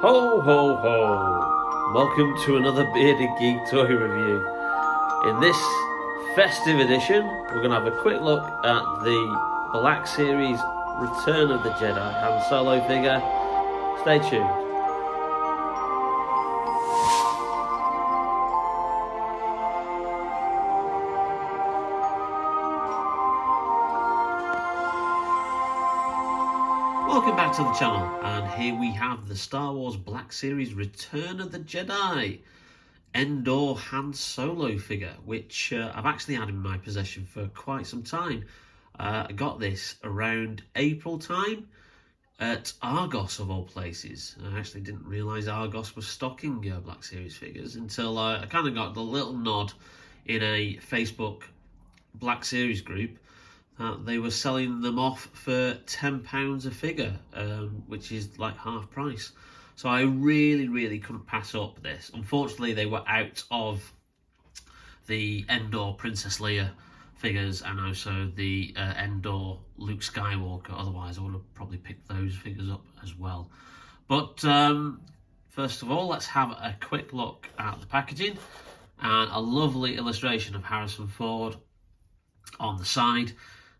Ho ho ho! Welcome to another Bearded Geek toy review. In this festive edition, we're going to have a quick look at the Black Series Return of the Jedi Han Solo figure. Stay tuned. Welcome back to the channel, and here we have the Star Wars Black Series Return of the Jedi Endor Han Solo figure, which I've actually had in my possession for quite some time. I got this around April time at Argos of all places. I actually didn't realise Argos was stocking Black Series figures until I kind of got the little nod in a Facebook Black Series group. They were selling them off for £10 a figure, which is like half price. So I really couldn't pass up this. Unfortunately, they were out of the Endor Princess Leia figures and also the Endor Luke Skywalker. Otherwise, I would have probably picked those figures up as well. But first of all, let's have a quick look at the packaging. And a lovely illustration of Harrison Ford on the side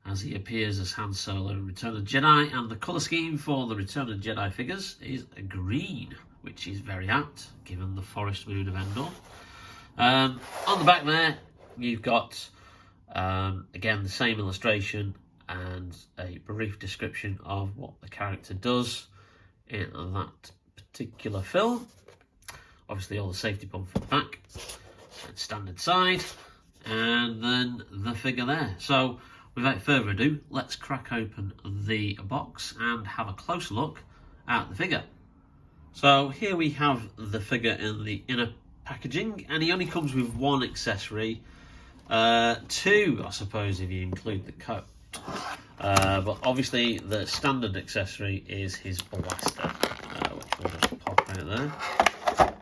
as he appears as Han Solo in Return of the Jedi, and the colour scheme for the Return of the Jedi figures is green, which is very apt given the forest moon of Endor. On the back there, you've got again the same illustration and a brief description of what the character does in that particular film. Obviously, all the safety pump from the back, and standard side, and then the figure there. So, without further ado, let's crack open the box and have a closer look at the figure. So here we have the figure in the inner packaging, and he only comes with one accessory. Two, I suppose, if you include the coat. But obviously the standard accessory is his blaster, which we'll just pop out there.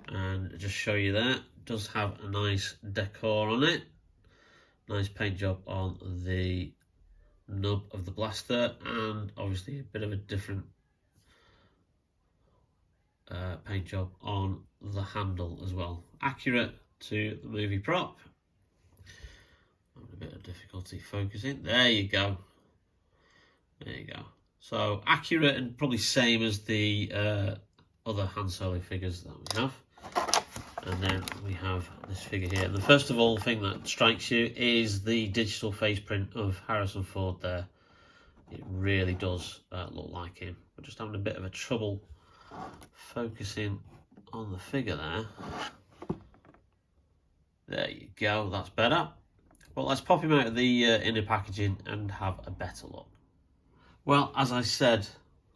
And just show you there, it does have a nice decor on it. Nice paint job on the nub of the blaster, and obviously a bit of a different paint job on the handle as well. Accurate to the movie prop. Having a bit of difficulty focusing. There you go. There you go. So accurate and probably same as the other Han Solo figures that we have. And then we have this figure here. And the first of all thing that strikes you is the digital face print of Harrison Ford there. It really does look like him. We're just having a bit of a trouble focusing on the figure there. There you go, that's better. Well, let's pop him out of the inner packaging and have a better look. Well, as I said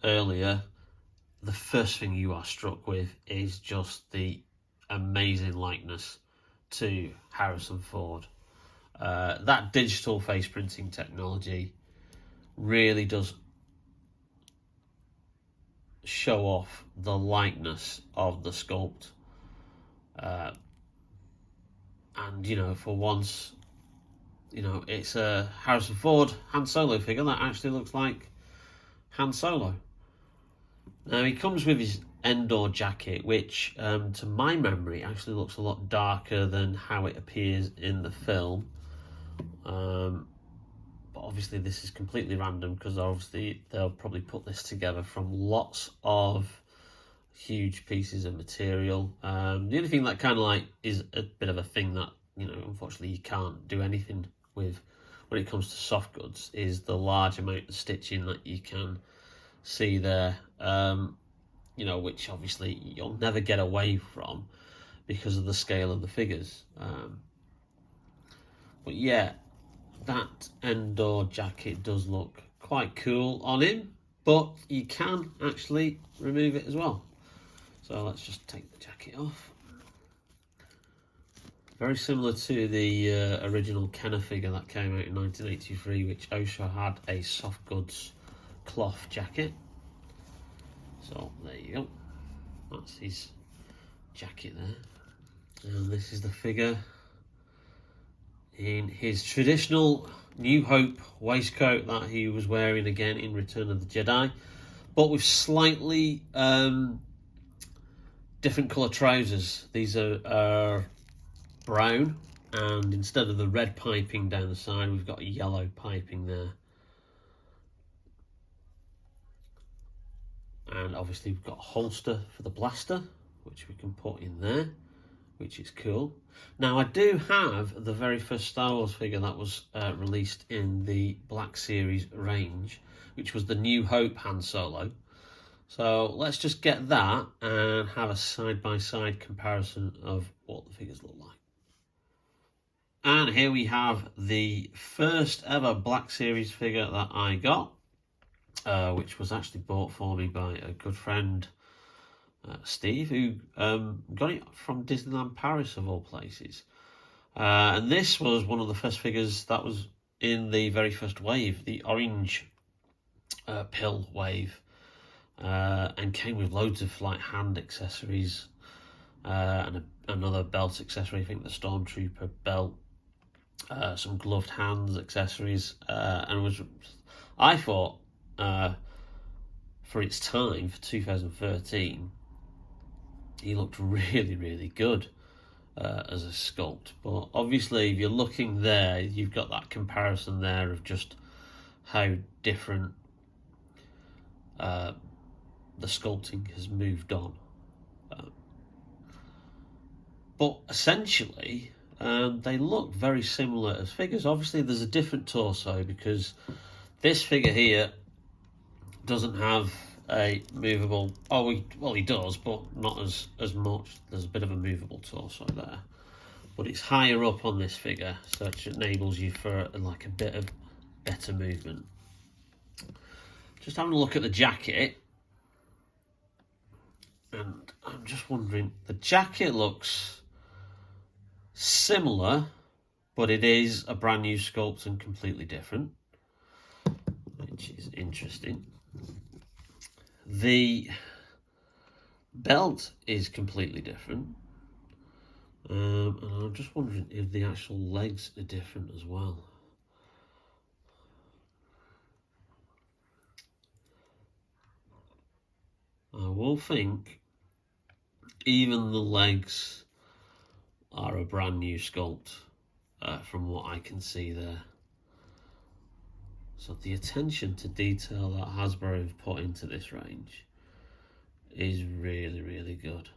earlier, the first thing you are struck with is just the amazing likeness to Harrison Ford. That digital face printing technology really does show off the likeness of the sculpt. And, you know, for once, you know, it's a Harrison Ford Han Solo figure that actually looks like Han Solo. Now, he comes with his Endor jacket, which to my memory actually looks a lot darker than how it appears in the film. But obviously this is completely random, because obviously they'll probably put this together from lots of huge pieces of material. The only thing that kind of like is a bit of a thing that, you know, unfortunately you can't do anything with when it comes to soft goods is the large amount of stitching that you can see there. You know, which obviously you'll never get away from because of the scale of the figures. But yeah, that Endor jacket does look quite cool on him, but you can actually remove it as well. So let's just take the jacket off. Very similar to the original Kenner figure that came out in 1983, which also had a soft goods cloth jacket. So there you go, that's his jacket there. And this is the figure in his traditional New Hope waistcoat that he was wearing again in Return of the Jedi, but with slightly different colour trousers. These are brown, and instead of the red piping down the side, we've got a yellow piping there. And obviously we've got a holster for the blaster, which we can put in there, which is cool. Now I do have the very first Star Wars figure that was released in the Black Series range, which was the New Hope Han Solo. So let's just get that and have a side-by-side comparison of what the figures look like. And here we have the first ever Black Series figure that I got, which was actually bought for me by a good friend, Steve, who got it from Disneyland Paris of all places. And this was one of the first figures that was in the very first wave, the orange pill wave, and came with loads of like hand accessories and another belt accessory, I think the Stormtrooper belt, some gloved hands accessories, and was, I thought, for its time, for 2013, he looked really, really good as a sculpt. But obviously, if you're looking there, you've got that comparison there of just how different the sculpting has moved on. But essentially, they look very similar as figures. Obviously, there's a different torso because this figure here doesn't have a movable... well, he does, but not as much. There's a bit of a movable torso there. But it's higher up on this figure, so it enables you for like a bit of better movement. Just having a look at the jacket. And I'm just wondering, the jacket looks similar, but it is a brand new sculpt and completely different, which is interesting. The belt is completely different, and I'm just wondering if the actual legs are different as well. I will think even the legs are a brand new sculpt from what I can see there. So the attention to detail that Hasbro have put into this range is really, really good.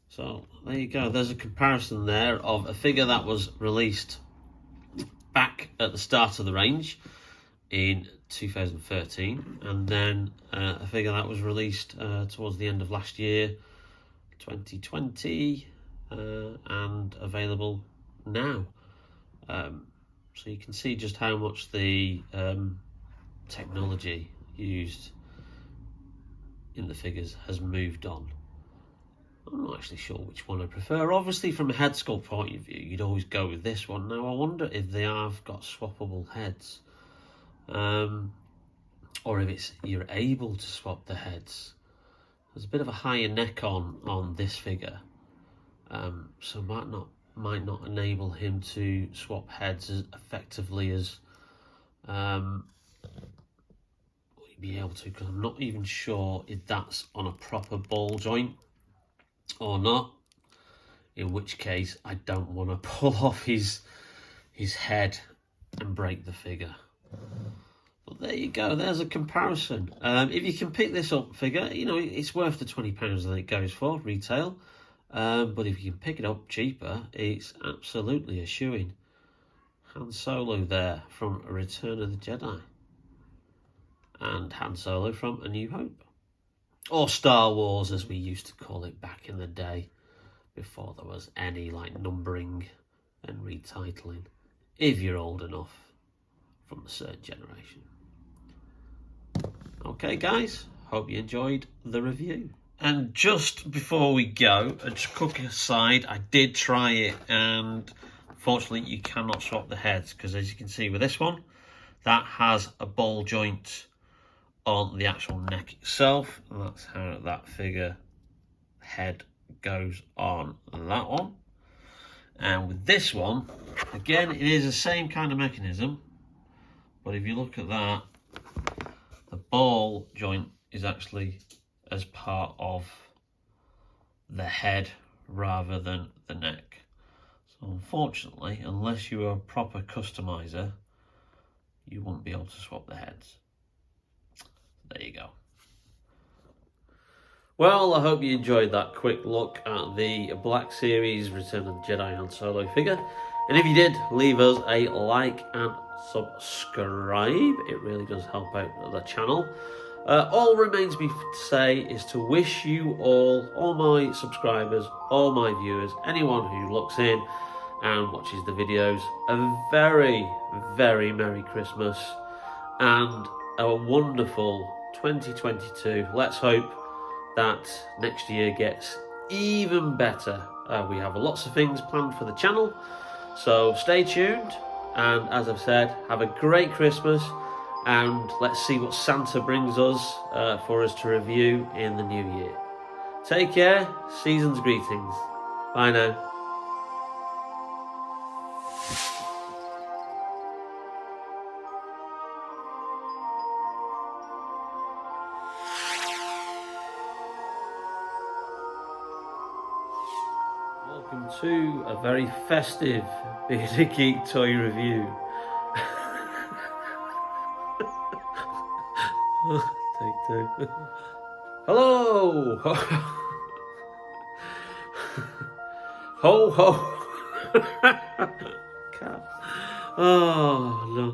So there you go. There's a comparison there of a figure that was released back at the start of the range in 2013, and then a figure that was released towards the end of last year, 2020, and available now. So you can see just how much the technology used in the figures has moved on. I'm not actually sure which one I prefer. Obviously, from a head sculpt point of view, you'd always go with this one. Now, I wonder if they have got swappable heads, or if you're able to swap the heads. There's a bit of a higher neck on this figure, so might not enable him to swap heads as effectively as we'd be able to, because I'm not even sure if that's on a proper ball joint or not, in which case I don't want to pull off his head and break the figure. But there you go, there's a comparison. If you can pick this up figure, you know, it's worth the £20 that it goes for retail. But if you can pick it up cheaper, it's absolutely a shoo-in. Han Solo there from Return of the Jedi. And Han Solo from A New Hope. Or Star Wars, as we used to call it back in the day, before there was any like numbering and retitling, if you're old enough from a certain generation. Okay guys, hope you enjoyed the review. And just before we go, a quick aside, I did try it, and unfortunately you cannot swap the heads, because as you can see with this one, that has a ball joint on the actual neck itself, and that's how that figure head goes on that one. And with this one, again, it is the same kind of mechanism, but if you look at that, the ball joint is actually as part of the head rather than the neck. So unfortunately, unless you are a proper customizer, you won't be able to swap the heads. There you go. Well, I hope you enjoyed that quick look at the Black Series Return of the Jedi Han Solo figure. And if you did, leave us a like and subscribe. It really does help out the channel. All remains me to say is to wish you all my subscribers, all my viewers, anyone who looks in and watches the videos, a very, very Merry Christmas and a wonderful 2022. Let's hope that next year gets even better. We have lots of things planned for the channel, so stay tuned, and as I've said, have a great Christmas, and let's see what Santa brings us for us to review in the new year. Take care, season's greetings. Bye now. Welcome to a very festive Bearded Geek toy review. Take two. Hello! Ho ho! Cat. Oh no.